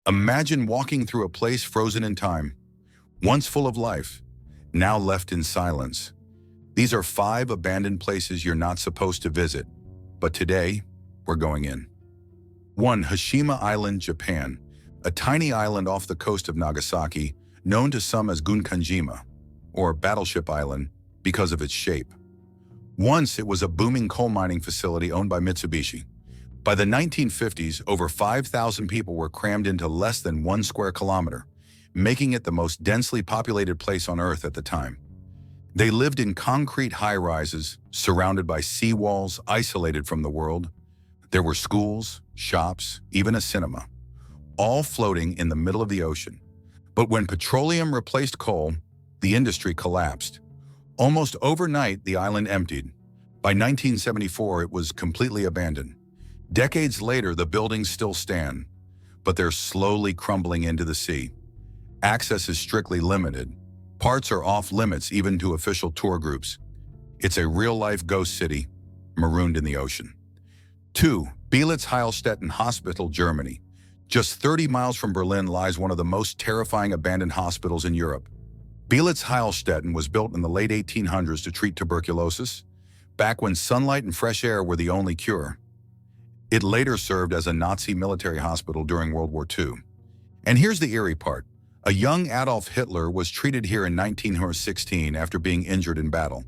Imagine walking through a place frozen in time, once full of life, now left in silence. These are 5 abandoned places you're not supposed to visit, but today, we're going in. 1. Hashima Island, Japan, a tiny island off the coast of Nagasaki, known to some as Gunkanjima, or Battleship Island, because of its shape. Once, it was a booming coal mining facility owned by Mitsubishi. By the 1950s, over 5,000 people were crammed into less than 1 square kilometer, making it the most densely populated place on Earth at the time. They lived in concrete high-rises, surrounded by seawalls, isolated from the world. There were schools, shops, even a cinema, all floating in the middle of the ocean. But when petroleum replaced coal, the industry collapsed. Almost overnight, the island emptied. By 1974, it was completely abandoned. Decades later, the buildings still stand, but they're slowly crumbling into the sea. Access is strictly limited. Parts are off limits even to official tour groups. It's a real-life ghost city, marooned in the ocean. 2. Beelitz-Heilstätten Hospital, Germany. Just 30 miles from Berlin lies one of the most terrifying abandoned hospitals in Europe. Beelitz-Heilstätten was built in the late 1800s to treat tuberculosis, back when sunlight and fresh air were the only cure. It later served as a Nazi military hospital during World War II. And here's the eerie part. A young Adolf Hitler was treated here in 1916 after being injured in battle.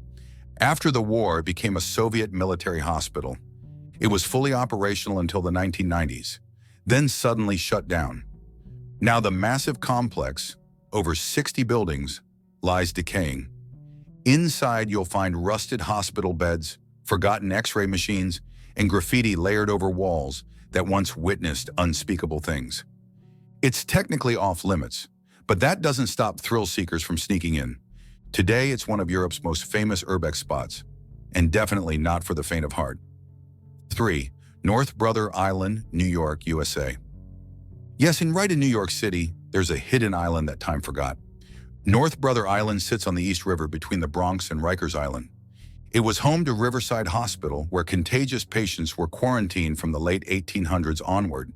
After the war, it became a Soviet military hospital. It was fully operational until the 1990s, then suddenly shut down. Now the massive complex, over 60 buildings, lies decaying. Inside, you'll find rusted hospital beds, forgotten X-ray machines, and graffiti layered over walls that once witnessed unspeakable things. It's technically off limits, but that doesn't stop thrill seekers from sneaking in. Today, it's one of Europe's most famous urbex spots, and definitely not for the faint of heart. 3. North Brother Island, New York, USA. Yes, and right in New York City, there's a hidden island that time forgot. North Brother Island sits on the East River between the Bronx and Rikers Island. It was home to Riverside Hospital, where contagious patients were quarantined from the late 1800s onward.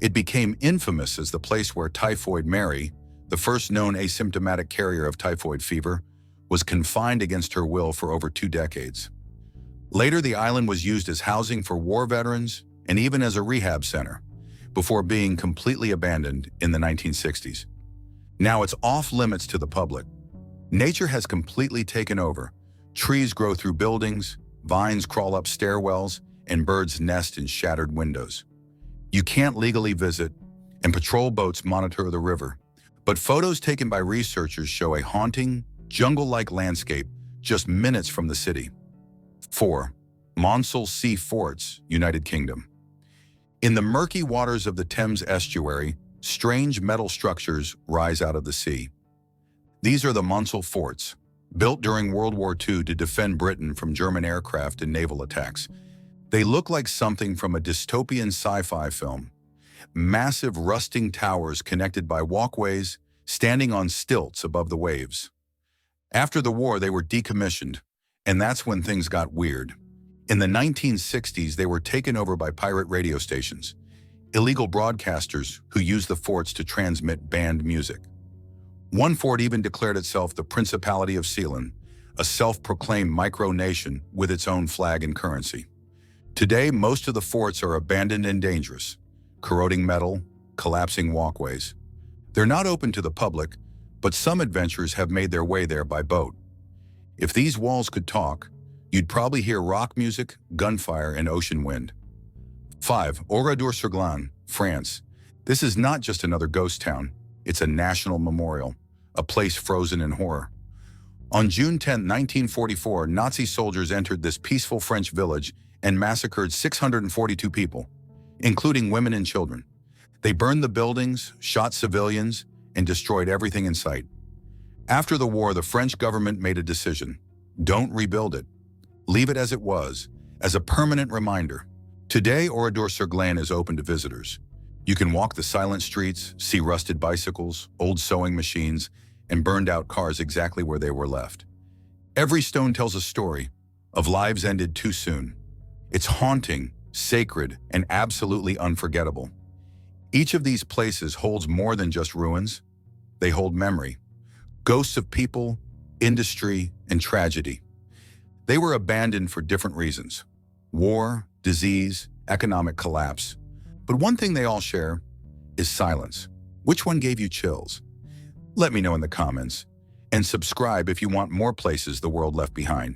It became infamous as the place where Typhoid Mary, the first known asymptomatic carrier of typhoid fever, was confined against her will for over 2 decades. Later, the island was used as housing for war veterans and even as a rehab center, before being completely abandoned in the 1960s. Now it's off limits to the public. Nature has completely taken over. Trees grow through buildings, vines crawl up stairwells, and birds nest in shattered windows. You can't legally visit, and patrol boats monitor the river. But photos taken by researchers show a haunting, jungle-like landscape just minutes from the city. 4. Maunsell Sea Forts, United Kingdom. In the murky waters of the Thames estuary, strange metal structures rise out of the sea. These are the Maunsell Forts, built during World War II to defend Britain from German aircraft and naval attacks. They look like something from a dystopian sci-fi film. Massive rusting towers connected by walkways, standing on stilts above the waves. After the war, they were decommissioned, and that's when things got weird. In the 1960s, they were taken over by pirate radio stations, illegal broadcasters who used the forts to transmit banned music. One fort even declared itself the Principality of Sealand, a self-proclaimed micronation with its own flag and currency. Today, most of the forts are abandoned and dangerous, corroding metal, collapsing walkways. They're not open to the public, but some adventurers have made their way there by boat. If these walls could talk, you'd probably hear rock music, gunfire, and ocean wind. 5. Oradour-sur-Glane, France. This is not just another ghost town. It's a national memorial, a place frozen in horror. On June 10, 1944, Nazi soldiers entered this peaceful French village and massacred 642 people, including women and children. They burned the buildings, shot civilians, and destroyed everything in sight. After the war, the French government made a decision. Don't rebuild it. Leave it as it was, as a permanent reminder. Today, Oradour-sur-Glane is open to visitors. You can walk the silent streets, see rusted bicycles, old sewing machines, and burned-out cars exactly where they were left. Every stone tells a story of lives ended too soon. It's haunting, sacred, and absolutely unforgettable. Each of these places holds more than just ruins. They hold memory, ghosts of people, industry, and tragedy. They were abandoned for different reasons: war, disease, economic collapse. But one thing they all share is silence. Which one gave you chills? Let me know in the comments, and subscribe if you want more places the world left behind.